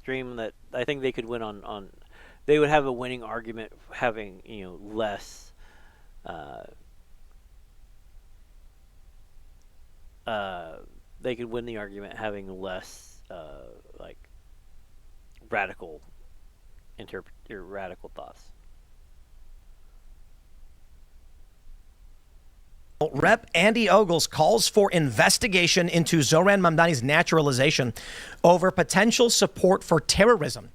extreme that I think they could win on they would have a winning argument having less. Uh, uh, they could win the argument having less like radical or radical thoughts. Rep. Andy Ogles calls for investigation into Zoran Mamdani's naturalization over potential support for terrorism.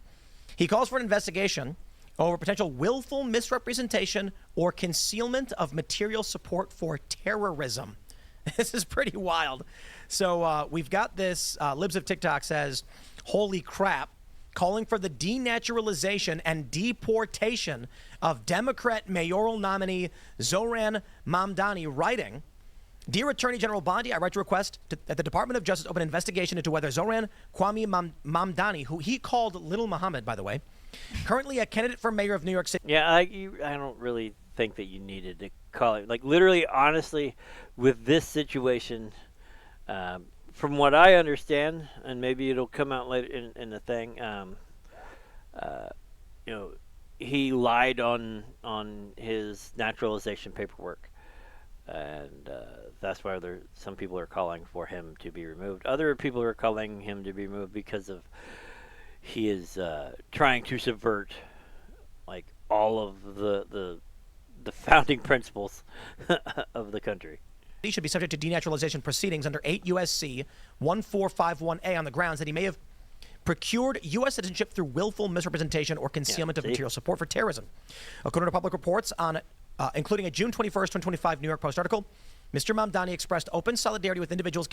He calls for an investigation over potential willful misrepresentation or concealment of material support for terrorism. This is pretty wild. So we've got this. Libs of TikTok says, holy crap, calling for the denaturalization and deportation of Democrat mayoral nominee Zoran Mamdani, writing, Dear Attorney General Bondi, I write to request that the Department of Justice open an investigation into whether Zoran Kwame Mamdani, who he called Little Muhammad, by the way, currently a candidate for mayor of New York City. Yeah, I don't really think that you needed to call it. Like, literally, honestly, with this situation, from what I understand, and maybe it'll come out later in the thing, he lied on his naturalization paperwork, and that's why some people are calling for him to be removed. Other people are calling him to be removed because of he is trying to subvert like all of the founding principles of the country. He should be subject to denaturalization proceedings under 8 U.S.C. 1451A on the grounds that he may have procured U.S. citizenship through willful misrepresentation or concealment of material support for terrorism. According to public reports, including a June 21st, 2025 New York Post article, Mr. Mamdani expressed open solidarity with individuals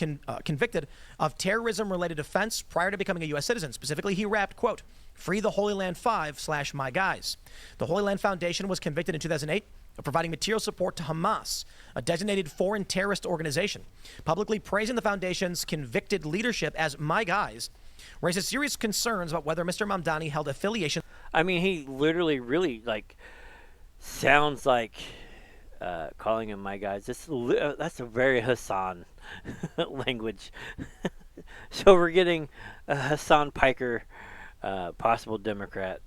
convicted of terrorism-related offense prior to becoming a U.S. citizen. Specifically, he rapped, quote, Free the Holy Land 5/My Guys. The Holy Land Foundation was convicted in 2008 of providing material support to Hamas, a designated foreign terrorist organization. Publicly praising the foundation's convicted leadership as My Guys raises serious concerns about whether Mr. Mamdani held affiliation. I mean, he literally really sounds like calling him My Guys. That's a very Hassan language. So we're getting a Hassan Piker, possible Democrat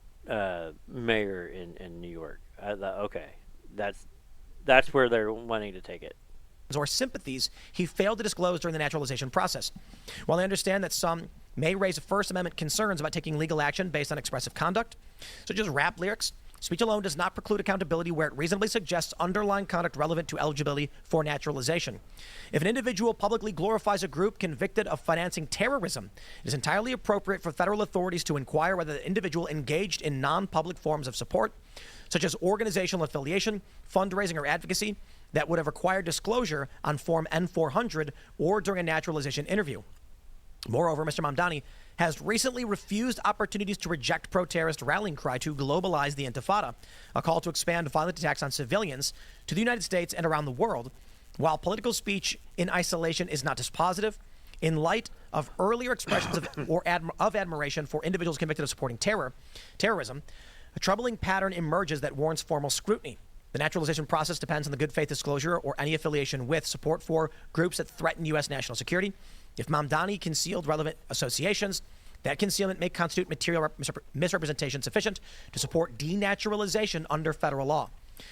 mayor in New York. Okay, that's where they're wanting to take it. Or sympathies he failed to disclose during the naturalization process. While I understand that some may raise First Amendment concerns about taking legal action based on expressive conduct, such as rap lyrics, speech alone does not preclude accountability where it reasonably suggests underlying conduct relevant to eligibility for naturalization. If an individual publicly glorifies a group convicted of financing terrorism, it is entirely appropriate for federal authorities to inquire whether the individual engaged in non-public forms of support, such as organizational affiliation, fundraising, or advocacy, that would have required disclosure on Form N-400 or during a naturalization interview. Moreover, Mr. Mamdani has recently refused opportunities to reject pro-terrorist rallying cry to globalize the Intifada, a call to expand violent attacks on civilians to the United States and around the world. While political speech in isolation is not dispositive, in light of earlier expressions of admiration for individuals convicted of supporting terrorism, a troubling pattern emerges that warrants formal scrutiny. The naturalization process depends on the good faith disclosure or any affiliation with support for groups that threaten U.S. national security. If Mamdani concealed relevant associations, that concealment may constitute material misrepresentation sufficient to support denaturalization under federal law.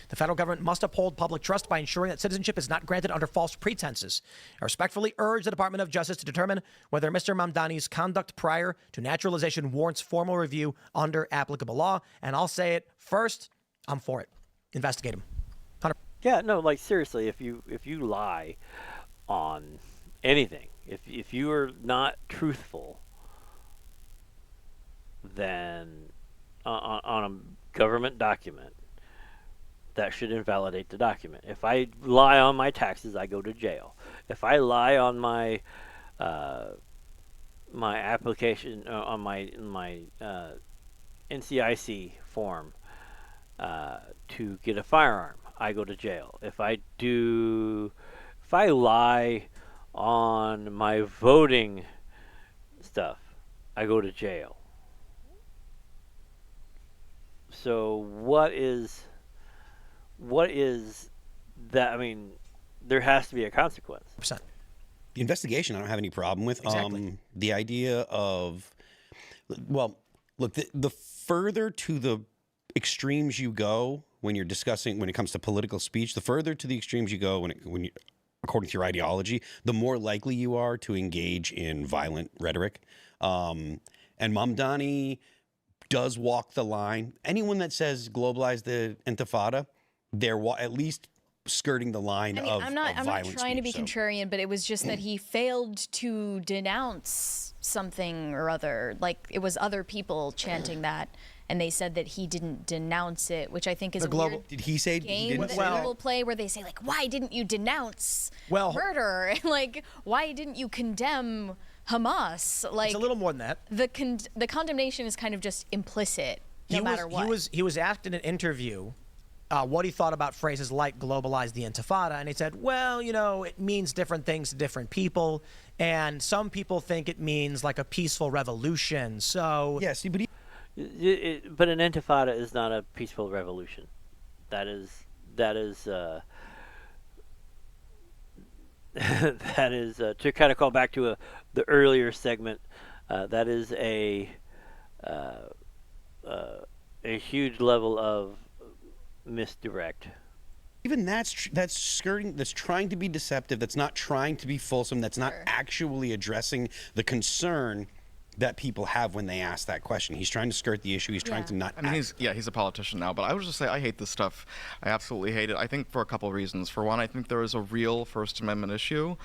The federal government must uphold public trust by ensuring that citizenship is not granted under false pretenses. I respectfully urge the Department of Justice to determine whether Mr. Mamdani's conduct prior to naturalization warrants formal review under applicable law. And I'll say it first, I'm for it. Investigate him. 100%. Yeah, no, seriously, if you lie on anything, if you are not truthful, then on a government document, that should invalidate the document. If I lie on my taxes, I go to jail. If I lie on my my application on my NCIC form to get a firearm, I go to jail. If I lie on my voting stuff, I go to jail. So what is that? I mean, there has to be a consequence. Percent. The investigation, I don't have any problem with. Exactly. The idea of, Well, look, the further to the extremes you go when you're discussing, when it comes to political speech, the further to the extremes you go when you, according to your ideology, the more likely you are to engage in violent rhetoric. And Mamdani does walk the line. Anyone that says globalize the Intifada, they're at least skirting the line of I'm not violent trying to be speech, contrarian, but it was just that he failed to denounce something or other. Like it was other people chanting that, and they said that he didn't denounce it, which I think is a weird Did he say he game didn't that say that? people play where they say like, "Why didn't you denounce Well- murder?" Like, "Why didn't you condemn Hamas?" Like It's a little more than that. the condemnation is kind of just implicit, no matter what. He was asked in an interview what he thought about phrases like globalize the Intifada, and he said, well, you know, it means different things to different people, and some people think it means like a peaceful revolution. So Yeah, see, but But an intifada is not a peaceful revolution. That is that is to kind of call back to the earlier segment. That is a huge level of misdirect. even that's skirting, that's trying to be deceptive, that's not trying to be fulsome, that's not actually addressing the concern that people have when they ask that question. He's trying to skirt the issue. He's trying to not. I mean, he's a politician now, but I would just say I hate this stuff. I absolutely hate it. I think for a couple of reasons. For one, I think there is a real First Amendment issue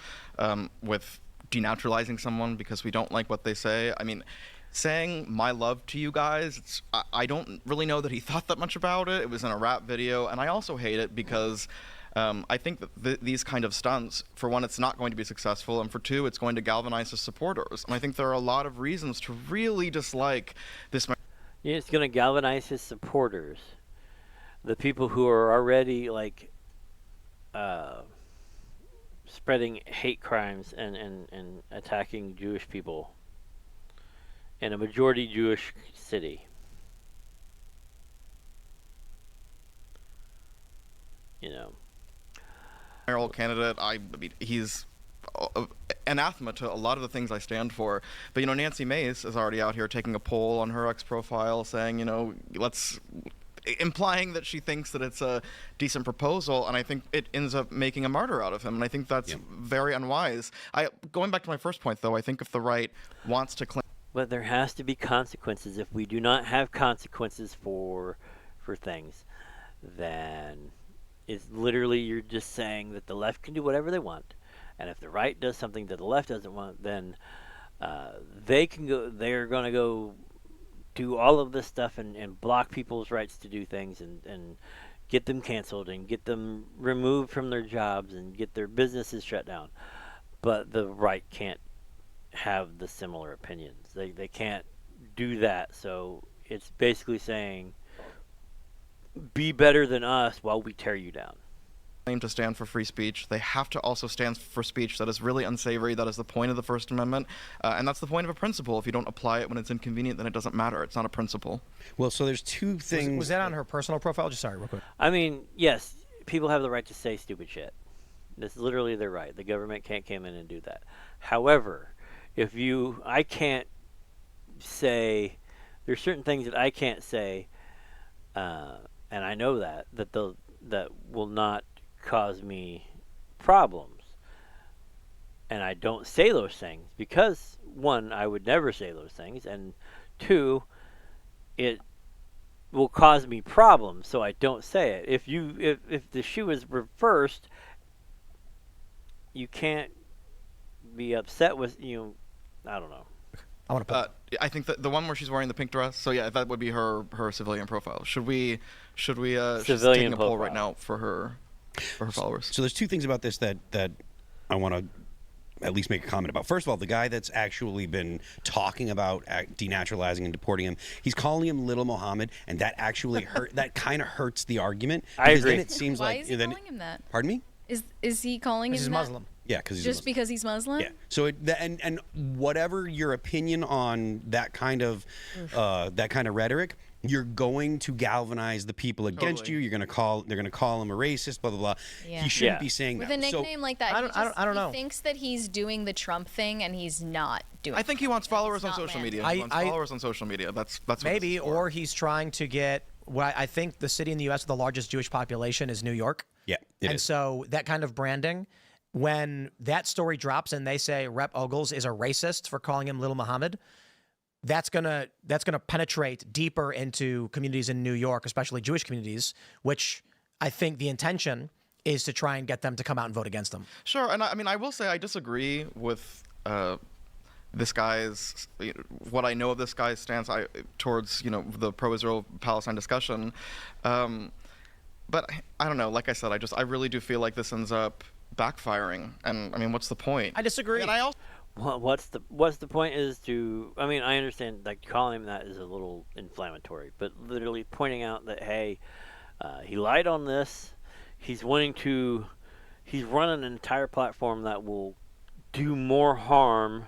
with denaturalizing someone because we don't like what they say. I mean, saying my love to you guys, I don't really know that he thought that much about it. It was in a rap video, and I also hate it because I think that these kind of stunts, for one, it's not going to be successful, and for two, it's going to galvanize his supporters. And I think there are a lot of reasons to really dislike this. Yeah, it's going to galvanize his supporters, the people who are already like spreading hate crimes and attacking Jewish people in a majority Jewish city. You know. Mayoral candidate, I mean, he's anathema to a lot of the things I stand for. But, you know, Nancy Mace is already out here taking a poll on her X profile saying, you know, implying that she thinks that it's a decent proposal, and I think it ends up making a martyr out of him, and I think that's very unwise. Going back to my first point, though, I think if the right wants to claim... But there has to be consequences. If we do not have consequences for things, then it's literally you're just saying that the left can do whatever they want, and if the right does something that the left doesn't want, then they can go. They're going to go do all of this stuff and block people's rights to do things and get them canceled and get them removed from their jobs and get their businesses shut down. But the right can't have the similar opinions. They can't do that. So it's basically saying, be better than us while we tear you down. Claim to stand for free speech, they have to also stand for speech that is really unsavory. That is the point of the First Amendment, and that's the point of a principle. If you don't apply it when it's inconvenient, then it doesn't matter. It's not a principle. Well, so there's two things. Was that on her personal profile? Just sorry, real quick. I mean, yes, people have the right to say stupid shit. That's literally their right. The government can't come in and do that. However, I can't say, there's certain things that I can't say, and I know that will not cause me problems. And I don't say those things because, one, I would never say those things, and two, it will cause me problems, so I don't say it. If the shoe is reversed, you can't be upset with, I don't know. I want to put. I think that the one where she's wearing the pink dress. So yeah, that would be her civilian profile. Should we she's taking a poll right now for her followers. So there's two things about this that I want to at least make a comment about. First of all, the guy that's actually been talking about denaturalizing and deporting him, he's calling him Little Muhammad, and that actually that kind of hurts the argument. I agree. Then it seems Why like is he calling him that? Pardon me? Is he calling him He's that? Muslim. Yeah, because he's Just Muslim. because he's Muslim? Yeah. So and whatever your opinion on that kind of rhetoric, you're going to galvanize the people against Totally. you. They're going to call him a racist. Blah blah blah. Yeah. He shouldn't Yeah. be saying With that. a nickname like that, I don't know. He thinks that he's doing the Trump thing, and he's not doing. I think he wants followers on not social landing. media. He wants followers on social media. That's what Maybe, this is for. or he's trying to get. Well, I think the city in the U.S. with the largest Jewish population is New York. Yeah, it and is. so that kind of branding, when that story drops and they say Rep. Ogles is a racist for calling him Little Muhammad, that's gonna penetrate deeper into communities in New York, especially Jewish communities, which I think the intention is to try and get them to come out and vote against them. Sure, and I mean, I will say I disagree with this guy's what I know of this guy's stance towards the pro-Israel Palestine discussion, but I don't know. Like I said, I really do feel like this ends up backfiring, and I mean, what's the point? I disagree. And I also Well, what's the point is to, I mean, I understand like calling him that is a little inflammatory, but literally pointing out that, hey, he lied on this. He's running an entire platform that will do more harm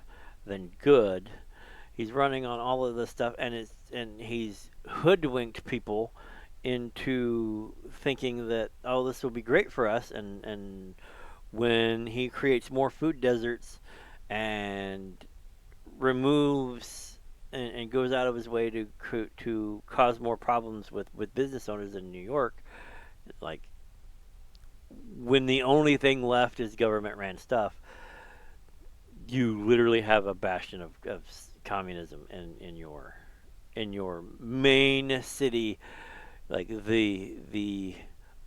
than good. He's running on all of this stuff, and he's hoodwinked people into thinking that, oh, this will be great for us, and when he creates more food deserts and removes and goes out of his way to cause more problems with business owners in New York, like when the only thing left is government ran stuff, you literally have a bastion of communism in your main city, like the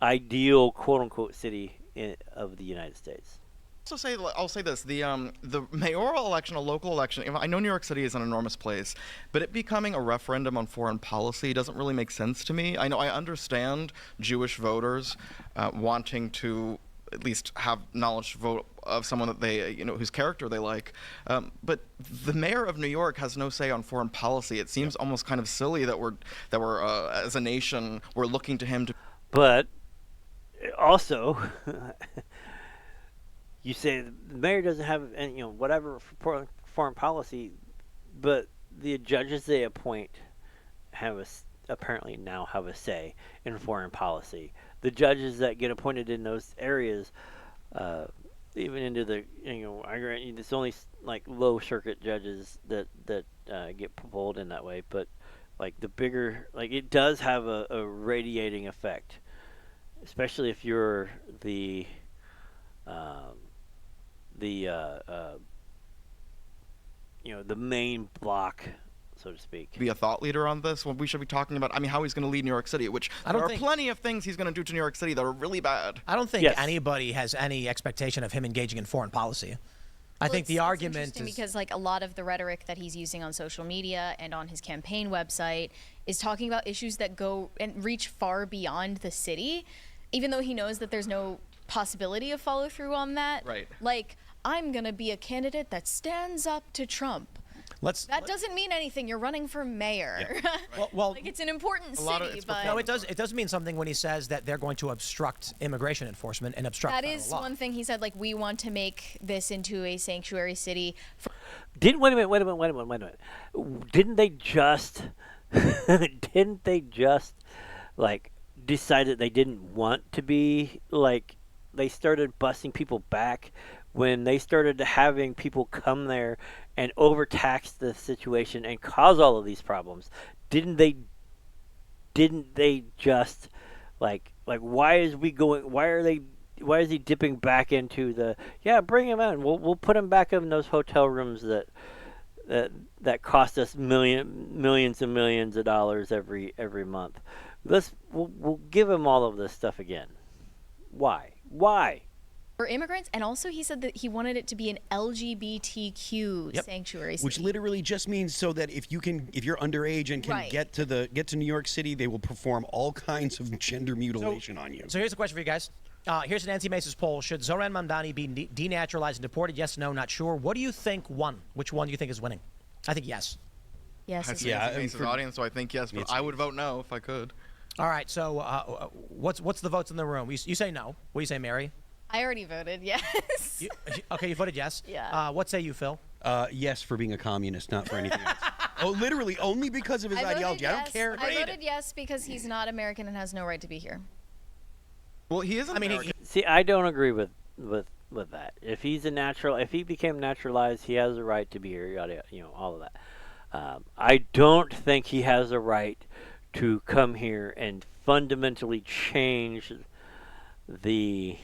ideal quote unquote city of the United States. I'll say this: the mayoral election, a local election. I know New York City is an enormous place, but it becoming a referendum on foreign policy doesn't really make sense to me. I understand Jewish voters wanting to at least have knowledge vote of someone that they whose character they like, but the mayor of New York has no say on foreign policy. It seems almost kind of silly that we're as a nation we're looking to him to. But also. You say the mayor doesn't have any, whatever foreign policy, but the judges they appoint apparently now have a say in foreign policy. The judges that get appointed in those areas, even into the I grant you, it's only like low circuit judges that get pulled in that way, but like the bigger, like it does have a radiating effect, especially if you're the main block, so to speak. Be a thought leader on this when we should be talking about how he's going to lead New York City, which I don't there are think- plenty of things he's going to do to New York City that are really bad. I don't think Yes. anybody has any expectation of him engaging in foreign policy. I think the argument interesting is because like a lot of the rhetoric that he's using on social media and on his campaign website is talking about issues that go and reach far beyond the city, even though he knows that there's no possibility of follow through on that. Right. Like, I'm gonna be a candidate that stands up to Trump. That doesn't mean anything. You're running for mayor. well, like it's an important lot of city, it's but no, it does mean something when he says that they're going to obstruct immigration enforcement and obstruct that federal is law. one thing he said. Like, we want to make this into a sanctuary city. Wait a minute. Didn't they just like decide that they didn't want to be like, they started busing people back when they started having people come there and overtax the situation and cause all of these problems? Didn't they just like why is he dipping back into bring him in, we'll put him back in those hotel rooms that cost us millions and millions of dollars every month. We'll give him all of this stuff again. Why For immigrants, and also he said that he wanted it to be an LGBTQ sanctuary city. Which literally just means so that if you're underage and can Right. get to New York City, they will perform all kinds of gender mutilation on you. So here's a question for you guys. Here's an Nancy Mace's poll. Should Zoran Mamdani be denaturalized and deported? Yes, no, not sure. What do you think won? Which one do you think is winning? I think yes. Yes. I it's see Yeah, Nancy Mace's for- audience, so I think yes, but Nancy I would vote no if I could. All right, so what's the votes in the room? You say no. What do you say, Mary? I already voted yes. Okay, you voted yes. Yeah. What say you, Phil? Yes, for being a communist, not for anything else. Oh, literally, only because of his I voted ideology. I don't yes. care. I voted yes because he's not American and has no right to be here. Well, he is I mean, American. See, I don't agree with that. If he's a natural, if he became naturalized, he has a right to be here. Yada, yada, all of that. I don't think he has a right to come here and fundamentally change the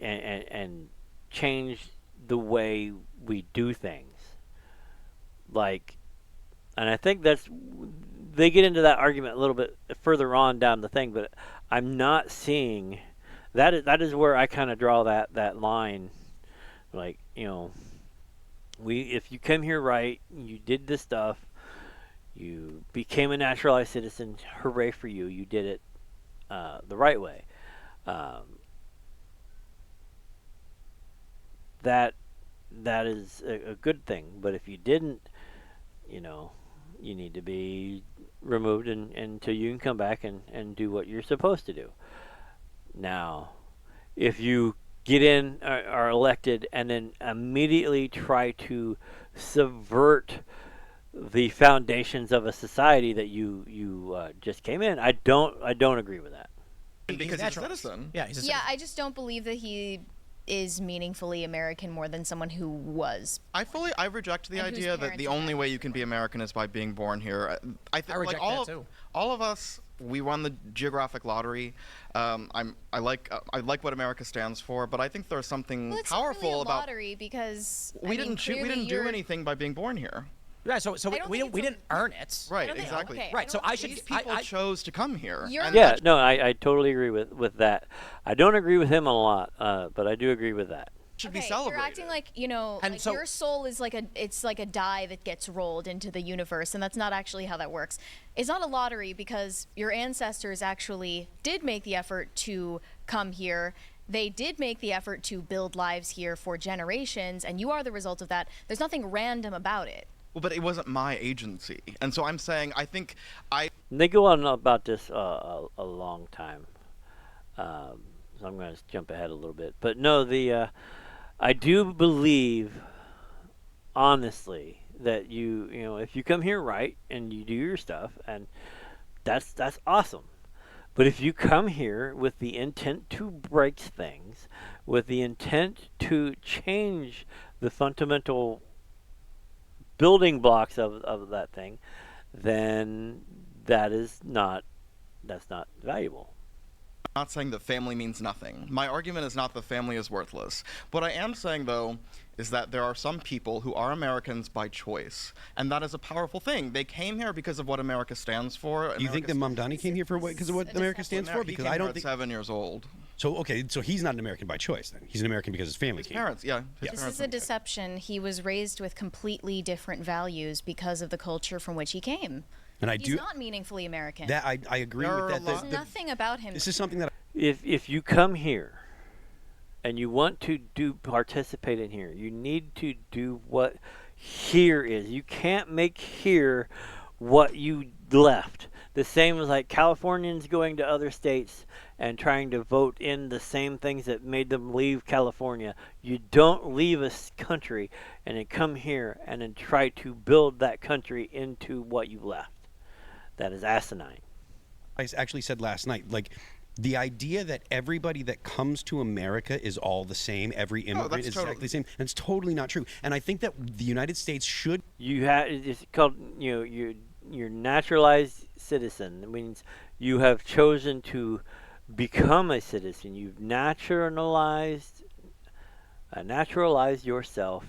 and change the way we do things. Like, and I think they get into that argument a little bit further on down the thing, but I'm not seeing that is where I kind of draw that line. Like, if you come here right, you did this stuff, you became a naturalized citizen, hooray for you, you did it the right way. That is a good thing. But if you didn't, you need to be removed until you can come back and do what you're supposed to do. Now, if you get in, are elected, and then immediately try to subvert the foundations of a society that you just came in, I don't agree with that. Because he's a naturalized. citizen. Yeah, he's a Yeah, citizen. I just don't believe that he is meaningfully American more than someone who was. I reject the And whose idea that parents the are only way American. you can be American is by being born here. I think I reject like that too. all of us, we won the geographic lottery. I like what America stands for, but I think there's something Well, it's powerful not really a about. lottery because We didn't do you're- anything by being born here. Yeah, so I don't we think we it's a- didn't earn it. Right, don't think- exactly. okay, Right, I so don't I think should- These people I- chose to come here. You're- and Yeah, that's- no, I totally agree with that. I don't agree with him a lot, but I do agree with that. should be Okay, celebrated. you're acting like And like so- your soul is like a die that gets rolled into the universe, and that's not actually how that works. It's not a lottery because your ancestors actually did make the effort to come here. They did make the effort to build lives here for generations, and you are the result of that. There's nothing random about it. Well, but it wasn't my agency, and so I'm saying I think They go on about this a long time, so I'm going to jump ahead a little bit. But no, I do believe, honestly, that if you come here right and you do your stuff, and that's awesome. But if you come here with the intent to break things, with the intent to change the fundamental building blocks of that thing, then that's not valuable. I'm not saying that family means nothing. My argument is not that family is worthless. What I am saying, though, is that there are some people who are Americans by choice, and that is a powerful thing. They came here because of what America stands for. Do you think that Mamdani came here because of what America stands for? Because I don't He think. came here at 7 years old. So okay, so he's not an American by choice then. He's an American because his family His came. parents, yeah. His This parents is a deception. He was raised with completely different values because of the culture from which he came. And I He's do not meaningfully American. that. I agree There with are that. a that- lot- There's that- nothing about him. This is something that If you come here and you want to participate in here, you need to do what here is. You can't make here what you left. The same as like Californians going to other states and trying to vote in the same things that made them leave California. You don't leave a country and then come here and then try to build that country into what you left. That is asinine. I actually said last night, like the idea that everybody that comes to America is all the same, every immigrant that's is totally- exactly the same, and it's totally not true. And I think that the United States should. You have it's called you're naturalized citizen. It means you have chosen to become a citizen. You've naturalized yourself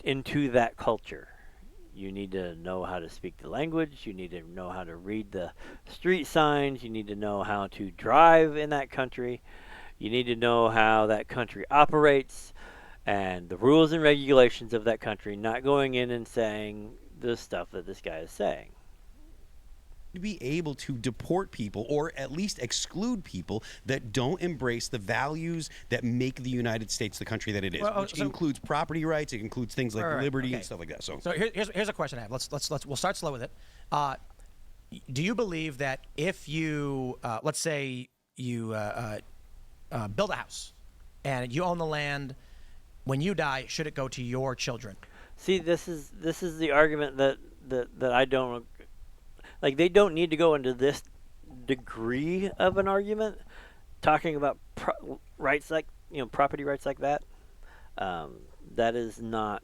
into that culture. You need to know how to speak the language. You need to know how to read the street signs. You need to know how to drive in that country. You need to know how that country operates and the rules and regulations of that country, not going in and saying the stuff that this guy is saying. Be able to deport people or at least exclude people that don't embrace the values that make the United States the country that it is, Well, which so- includes property rights, it includes things like Right, liberty okay. and stuff like that. So, So here's a question I have. We'll start slow with it. Do you believe that if you let's say you build a house, and you own the land. When you die, should it go to your children? See, this is the argument that I don't like. They don't need to go into this degree of an argument, talking about rights like property rights like that. That is not.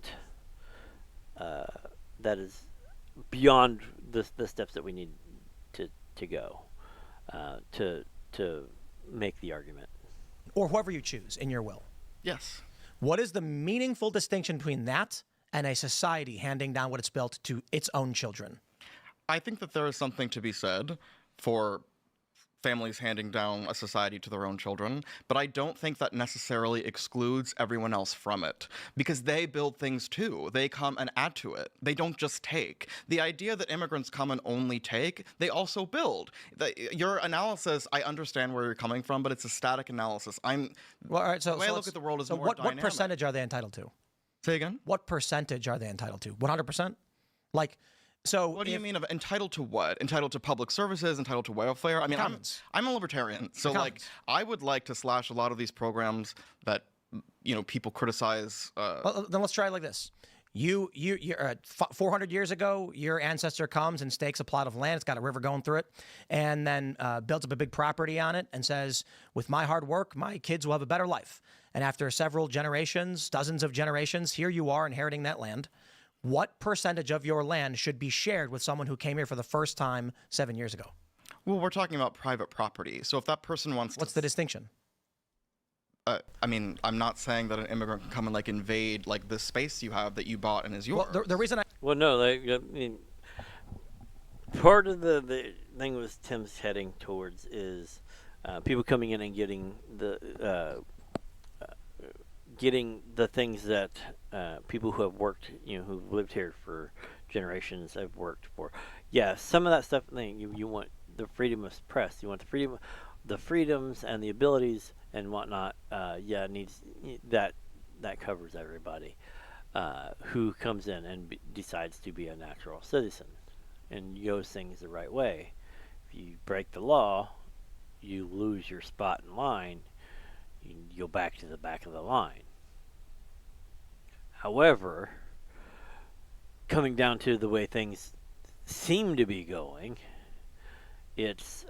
That is beyond the steps that we need to go to make the argument. Or whoever you choose in your will. Yes. What is the meaningful distinction between that and a society handing down what it's built to its own children? I think that there is something to be said for families handing down a society to their own children, but I don't think that necessarily excludes everyone else from it, because they build things too. They come and add to it. They don't just take. The idea that immigrants come and only take, they also build. Your analysis, I understand where you're coming from, but it's a static analysis. Well, all right, the way I look at the world is more dynamic. What percentage are they entitled to? Say again? What percentage are they entitled to? 100%? What do you mean of entitled to what? Entitled to public services, entitled to welfare? I mean, I'm a libertarian, so I would like to slash a lot of these programs that people criticize. Well, then let's try it like this. You're 400 years ago, your ancestor comes and stakes a plot of land. It's got a river going through it, and then builds up a big property on it and says, with my hard work, my kids will have a better life. And after several generations, dozens of generations, here you are inheriting that land. What percentage of your land should be shared with someone who came here for the first time 7 years ago? Well, we're talking about private property. So if that person wants What's the distinction? I mean, I'm not saying that an immigrant can come and invade this space you have that you bought and is yours. Well, the reason Well, no, I mean, part of the thing was Tim's heading towards is people coming in and getting the things that people who have worked, who've lived here for generations have worked for. Yeah, some of that stuff. You want the freedom of press. You want the freedoms and the abilities and whatnot. Yeah, needs that covers everybody who comes in and decides to be a natural citizen and goes things the right way. If you break the law, you lose your spot in line. You go back to the back of the line. However, coming down to the way things seem to be going, it's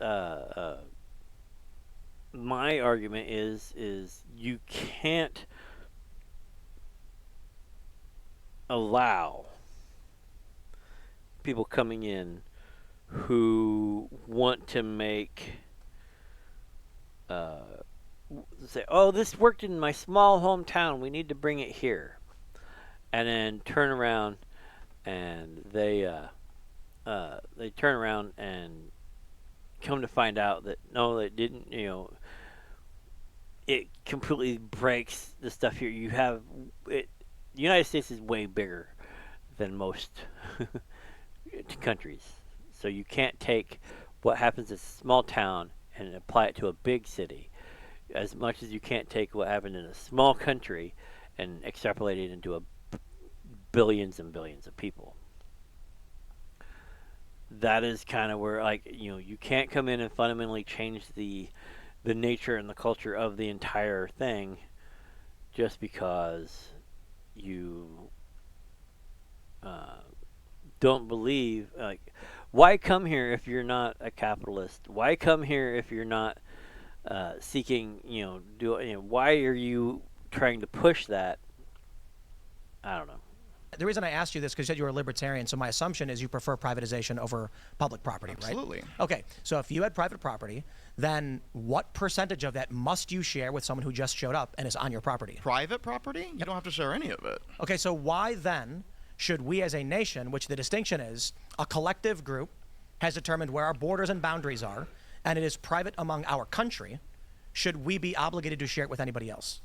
my argument is you can't allow people coming in who want to make say, oh, this worked in my small hometown, we need to bring it here, and then turn around and they turn around and come to find out that no, it didn't. It completely breaks the stuff here. You have it. The United States is way bigger than most countries, so you can't take what happens in a small town and apply it to a big city, as much as you can't take what happened in a small country and extrapolate it into billions and billions of people. That is kind of where, you can't come in and fundamentally change the nature and the culture of the entire thing just because you don't believe. Why come here if you're not a capitalist? Why come here if you're not seeking, why are you trying to push that? I don't know. The reason I asked you this because you said you were a libertarian, so my assumption is you prefer privatization over public property, right? Absolutely. Okay, so if you had private property, then what percentage of that must you share with someone who just showed up and is on your property? Private property? You don't have to share any of it. Okay, so why then should we as a nation, which the distinction is a collective group has determined where our borders and boundaries are, and it is private among our country, should we be obligated to share it with anybody else?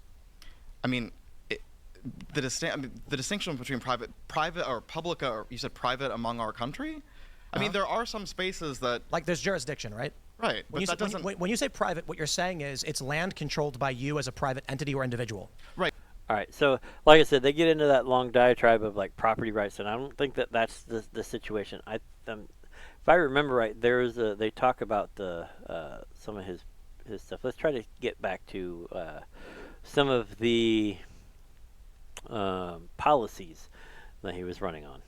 I mean, the distinction between private or public, or you said private among our country? I mean, there are some spaces that... there's jurisdiction, right? Right, but that doesn't... When you say private, what you're saying is it's land controlled by you as a private entity or individual. Right. All right, so like I said, they get into that long diatribe of property rights, and I don't think that that's the situation. If I remember right, they talk about some of his stuff. Let's try to get back to some of the policies that he was running on.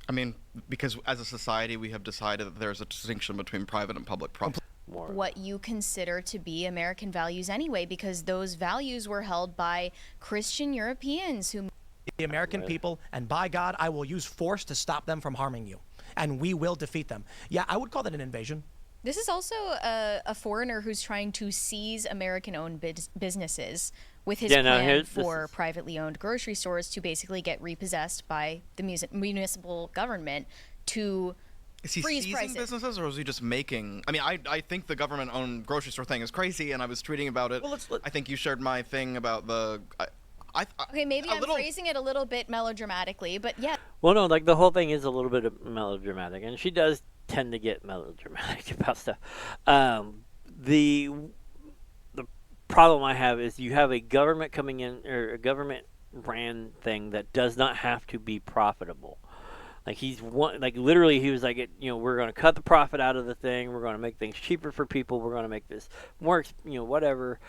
I mean, because as a society, we have decided that there's a distinction between private and public property. More. What you consider to be American values anyway, because those values were held by Christian Europeans who The American people, and by God, I will use force to stop them from harming you, and we will defeat them. Yeah, I would call that an invasion. This is also a foreigner who's trying to seize American-owned businesses with his plan for privately owned grocery stores to basically get repossessed by the municipal government to Is he freeze seizing prices. businesses, or is he just making? I mean, I think the government-owned grocery store thing is crazy, and I was tweeting about it. Well, I think you shared my thing about the. Okay, maybe I'm little, phrasing it a little bit melodramatically, but yeah. Well, no, like the whole thing is a little bit of melodramatic, and she does tend to get melodramatic about stuff. The problem I have is you have a government coming in, or a government ran thing that does not have to be profitable. Like literally he was like, we're going to cut the profit out of the thing. We're going to make things cheaper for people. We're going to make this more, whatever,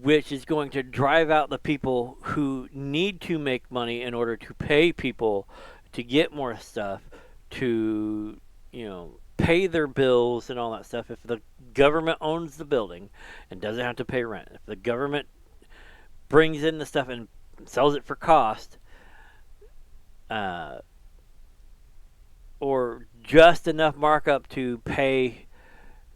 which is going to drive out the people who need to make money in order to pay people to get more stuff, to, pay their bills and all that stuff. If the government owns the building and doesn't have to pay rent, if the government brings in the stuff and sells it for cost, or just enough markup to pay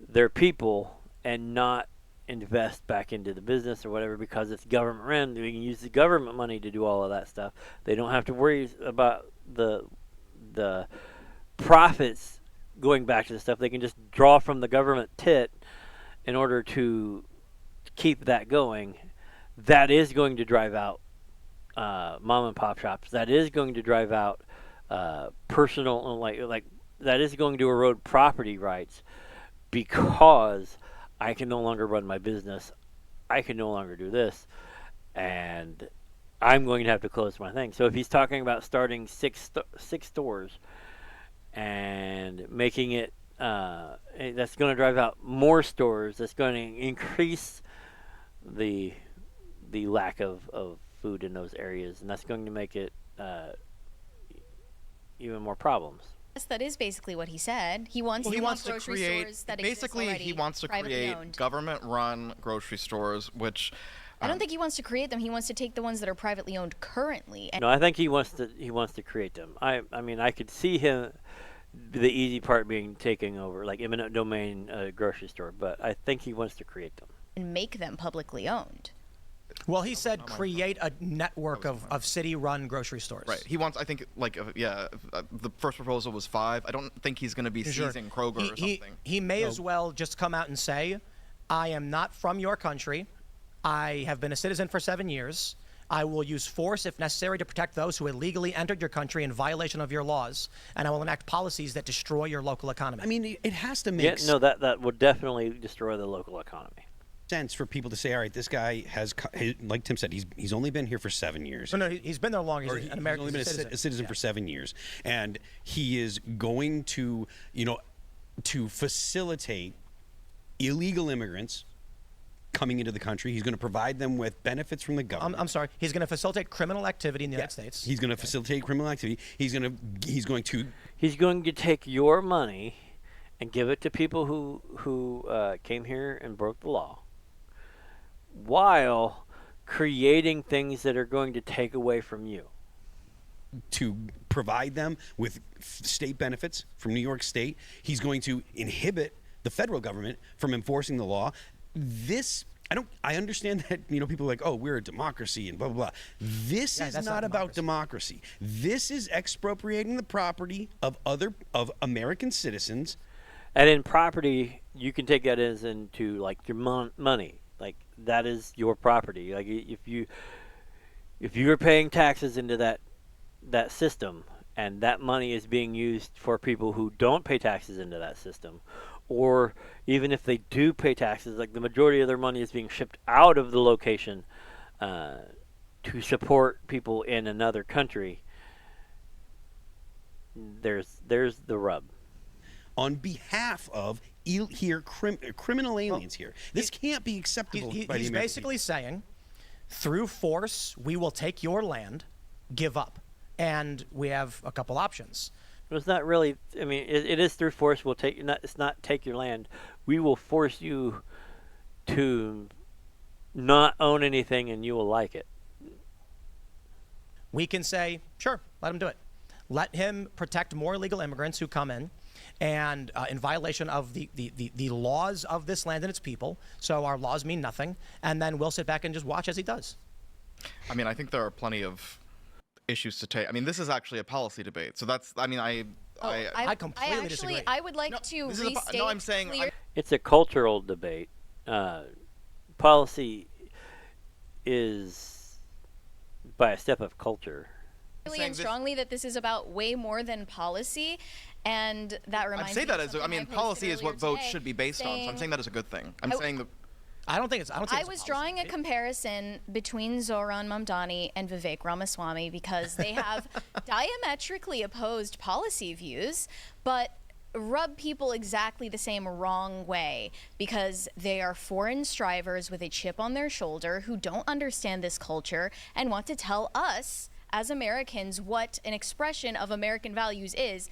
their people and not invest back into the business or whatever, because it's government run, they can use the government money to do all of that stuff. They don't have to worry about the profits going back to the stuff. They can just draw from the government tit in order to keep that going. That is going to drive out mom and pop shops. That is going to drive out personal, like that is going to erode property rights, because I can no longer run my business. I can no longer do this, and I'm going to have to close my thing. So if he's talking about starting six stores and making it, that's going to drive out more stores. That's going to increase the lack of food in those areas, and that's going to make it even more problems. Yes, that is basically what he said. He wants to grocery create. stores that Basically, exist already, he wants to privately create owned. government-run grocery stores, which. I don't think he wants to create them. He wants to take the ones that are privately owned currently. And No, I think he wants to create them. I mean, I could see him, the easy part being taking over, like eminent domain grocery store, but I think he wants to create them. and make them publicly owned. Well, he said create a network of city-run grocery stores. Right. He wants, I think, the first proposal was 5. I don't think he's going to be seizing Kroger or something. He may as well just come out and say, I am not from your country. I have been a citizen for 7 years. I will use force if necessary to protect those who illegally entered your country in violation of your laws, and I will enact policies that destroy your local economy. I mean, it has to make that would definitely destroy the local economy. sense for people to say, all right, this guy has, like Tim said, he's only been here for 7 years. No, he's been there longer. He's an American only been citizen. a citizen for 7 years, and he is going to, to facilitate illegal immigrants coming into the country. He's going to provide them with benefits from the government. I'm sorry. He's going to facilitate criminal activity in the United States. He's going to facilitate criminal activity. He's going to take your money and give it to people who came here and broke the law, while creating things that are going to take away from you. To provide them with state benefits from New York State. He's going to inhibit the federal government from enforcing the law. I understand that, people are like, oh, we're a democracy and blah, blah, blah. This is not about democracy. This is expropriating the property of American citizens. And in property, you can take that as into like your money. Like that is your property. Like if you are paying taxes into that system, and that money is being used for people who don't pay taxes into that system, or even if they do pay taxes, like the majority of their money is being shipped out of the location to support people in another country, there's the rub. On behalf of criminal aliens here. This can't be acceptable by the He's American basically saying, through force, we will take your land, give up. And we have a couple options. But it's not really. I mean, it is through force. We'll take. It's not take your land. We will force you to not own anything, and you will like it. We can say, sure, let him do it. Let him protect more illegal immigrants who come in and in violation of the laws of this land and its people. So our laws mean nothing. And then we'll sit back and just watch as he does. I mean, I think there are plenty of issues to take. I mean, this is actually a policy debate. So that's, I mean, I completely disagree. I would like to this is restate. no, I'm saying, It's a cultural debate. Policy is by a step of culture. clearly and strongly that this is about way more than policy, and that reminds I'd say me that of as something I mean, posted policy is earlier what votes today should be based on. So I'm saying that as a good thing. I'm saying that. I don't think it's. I was drawing a comparison between Zohran Mamdani and Vivek Ramaswamy because they have diametrically opposed policy views, but rub people exactly the same wrong way because they are foreign strivers with a chip on their shoulder who don't understand this culture and want to tell us as Americans what an expression of American values is.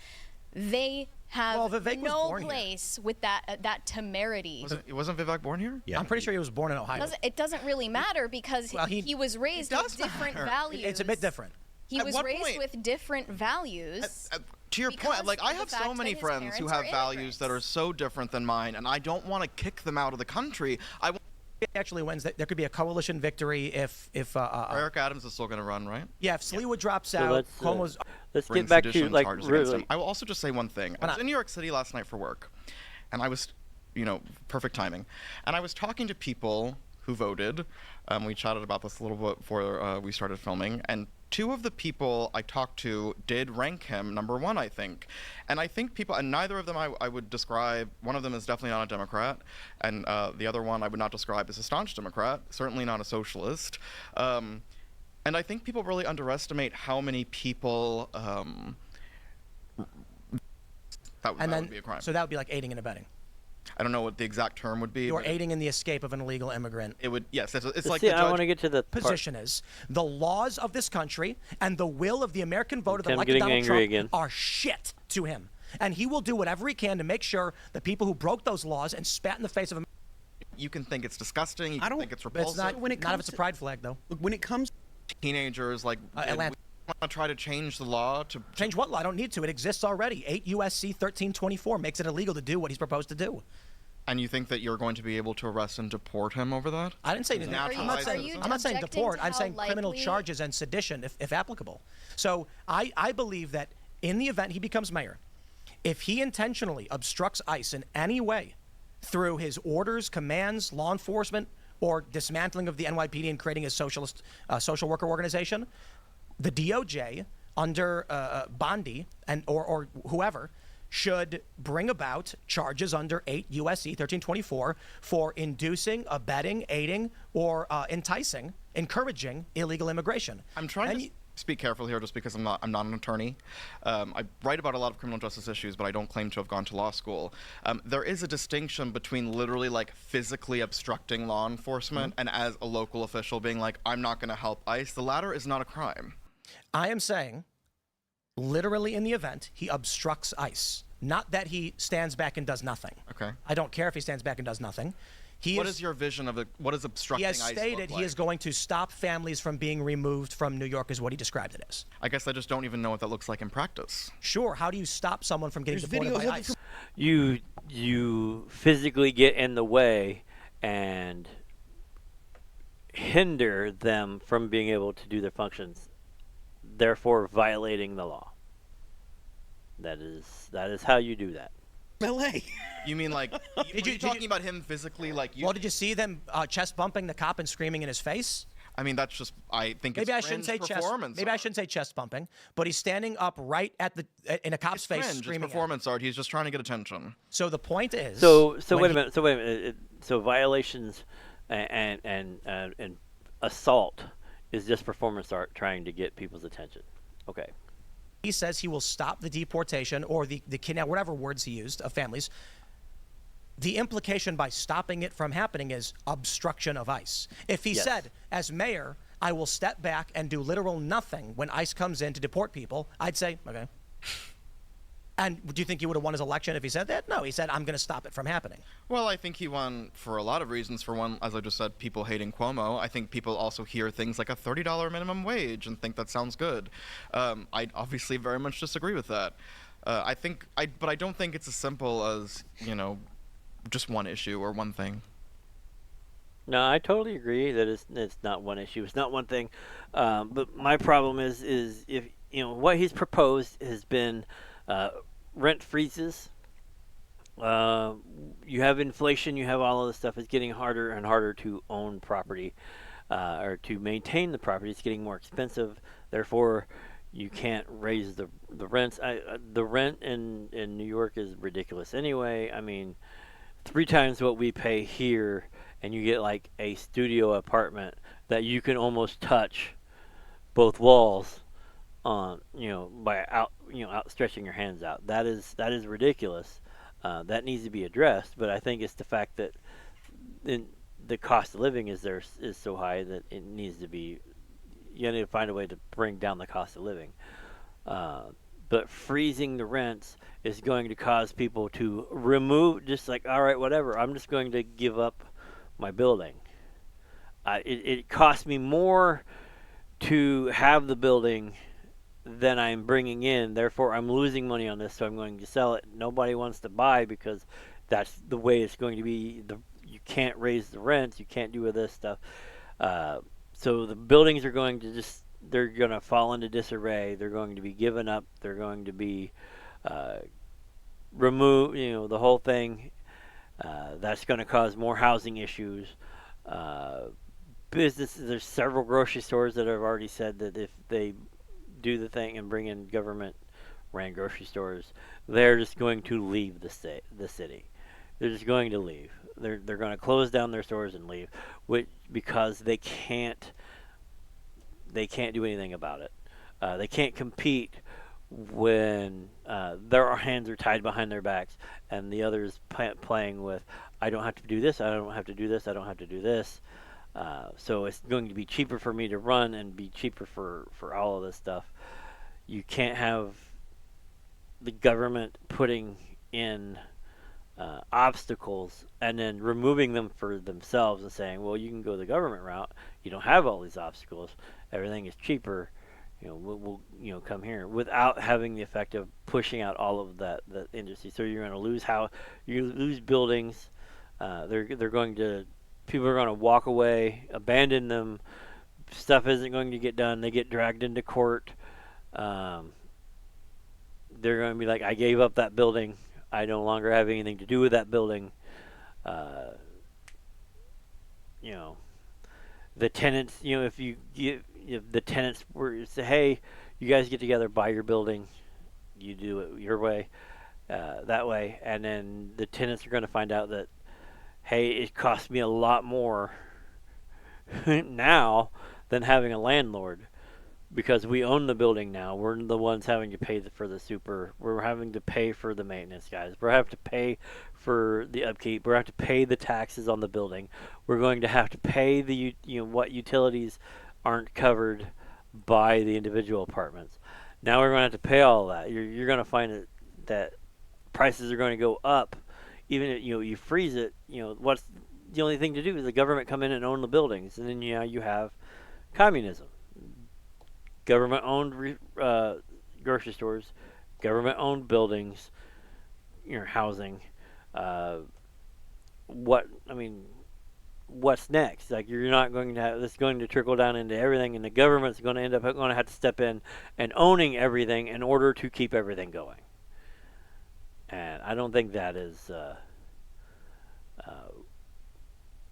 They have no place with that temerity. Wasn't Vivek born here? Yeah, I'm pretty sure he was born in Ohio. It doesn't really matter because he was raised with different values. It's a bit different. He was raised with different values. To your point, like I have so many friends who have values that are so different than mine, and I don't want to kick them out of the country. Actually wins. There could be a coalition victory if Eric Adams is still going to run, right? Yeah, if Sliwa drops out, Cuomo's. Let's get back to like really. I will also just say one thing. I was in New York City last night for work, and I was, perfect timing, and I was talking to people who voted. We chatted about this a little bit before we started filming, and two of the people I talked to did rank him number one, I think. And I think people, and neither of them I would describe, one of them is definitely not a Democrat, and the other one I would not describe as a staunch Democrat, certainly not a socialist. And I think people really underestimate how many people, that would be a crime. So that would be like aiding and abetting. I don't know what the exact term would be. You're aiding in the escape of an illegal immigrant. It would, yes. It's like the judge. I want to get to the position is the laws of this country and the will of the American voter that elected getting Donald angry Trump again. are shit to him, and he will do whatever he can to make sure that people who broke those laws and spat in the face of him. You can think it's disgusting. You can think it's repulsive. It's not, not if it's a pride flag, though. When it comes to teenagers, like Atlanta. We want to try to change the law to change what law? I don't need to. It exists already. 8 U.S.C. 1324 makes it illegal to do what he's proposed to do. And you think that you're going to be able to arrest and deport him over that? I didn't say I'm not saying deport. I'm saying criminal charges and sedition, if applicable. So I believe that in the event he becomes mayor, if he intentionally obstructs ICE in any way through his orders, commands, law enforcement, or dismantling of the NYPD and creating a socialist social worker organization, the DOJ under Bondi and or whoever should bring about charges under 8 U.S.C. 1324 for inducing, abetting, aiding, or encouraging illegal immigration. I'm trying to speak carefully here just because I'm not an attorney. I write about a lot of criminal justice issues, but I don't claim to have gone to law school. There is a distinction between literally like physically obstructing law enforcement and as a local official being like, I'm not going to help ICE. The latter is not a crime. I am saying literally in the event he obstructs ICE, not that he stands back and does nothing. Okay. I don't care if he stands back and does nothing. What is your vision of what is obstructing ICE? He has stated he is going to stop families from being removed from New York, is what he described it as. I guess I just don't even know what that looks like in practice. Sure. How do you stop someone from getting deported by ICE? You physically get in the way and hinder them from being able to do their functions, therefore violating the law. That is how you do that. L.A. You mean like? Did you talking about him physically? Like you? Well, did you see them chest bumping the cop and screaming in his face? I mean, that's just. I think maybe I shouldn't say chest. Maybe I shouldn't say chest bumping, but he's standing up right in a cop's face, screaming. It's performance art. He's just trying to get attention. So the point is. So wait a minute. So violations and assault is just performance art trying to get people's attention. Okay. He says he will stop the deportation or the kidnap, whatever words he used, of families. The implication by stopping it from happening is obstruction of ICE. If he Yes. said, as mayor, I will step back and do literal nothing when ICE comes in to deport people, I'd say, okay. And do you think he would have won his election if he said that? No, he said, I'm going to stop it from happening. Well, I think he won for a lot of reasons. For one, as I just said, people hating Cuomo. I think people also hear things like a $30 minimum wage and think that sounds good. I obviously very much disagree with that. But I don't think it's as simple as, just one issue or one thing. No, I totally agree that it's not one issue. It's not one thing. But my problem is if what he's proposed has been rent freezes. You have inflation. You have all of this stuff. It's getting harder and harder to own property or to maintain the property. It's getting more expensive. Therefore, you can't raise the rents. The rent in New York is ridiculous anyway. I mean, 3 times what we pay here, and you get like a studio apartment that you can almost touch both walls on, by outstretching your hands out. That is ridiculous. That needs to be addressed. But I think it's the fact that the cost of living is so high that it needs to be. You need to find a way to bring down the cost of living. But freezing the rents is going to cause people to remove, just like, all right, whatever, I'm just going to give up my building. It costs me more to have the building than I'm bringing in. Therefore, I'm losing money on this, so I'm going to sell it. Nobody wants to buy because that's the way it's going to be. You can't raise the rents. You can't do this stuff. So the buildings are going to they're going to fall into disarray. They're going to be given up. They're going to be removed, the whole thing. That's going to cause more housing issues. Businesses, there's several grocery stores that have already said that if they do the thing and bring in government-ran grocery stores, they're just going to leave the city. They're just going to leave. They're going to close down their stores and leave, because they can't do anything about it. They can't compete when their hands are tied behind their backs and the others playing with, I don't have to do this, I don't have to do this, I don't have to do this. So it's going to be cheaper for me to run and be cheaper for all of this stuff. You can't have the government putting in obstacles and then removing them for themselves and saying, well, you can go the government route. You don't have all these obstacles. Everything is cheaper. We'll come here without having the effect of pushing out all of the industry. So you're going to lose buildings. People are going to walk away, abandon them. Stuff isn't going to get done. They get dragged into court. They're going to be like, I gave up that building. I no longer have anything to do with that building. The tenants, if the tenants were to say, hey, you guys get together, buy your building, you do it your way, that way, and then the tenants are going to find out that, hey, it costs me a lot more now than having a landlord. Because we own the building now, we're the ones having to pay for the super. We're having to pay for the maintenance guys. We're having to pay for the upkeep. We're going to have to pay the taxes on the building. We're going to have to pay the what utilities aren't covered by the individual apartments. Now we're going to have to pay all of that. You're going to find that prices are going to go up, even if you freeze it. What's the only thing to do is the government come in and own the buildings, and then you have communism. Government-owned grocery stores, government-owned buildings, housing. What's next? Like, you're not going to have this going to trickle down into everything, and the government's going to end up going to have to step in and owning everything in order to keep everything going. And I don't think that is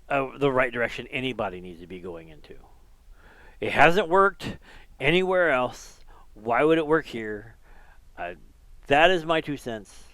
the right direction anybody needs to be going into. It hasn't worked anywhere else. Why would it work here? That is my 2 cents.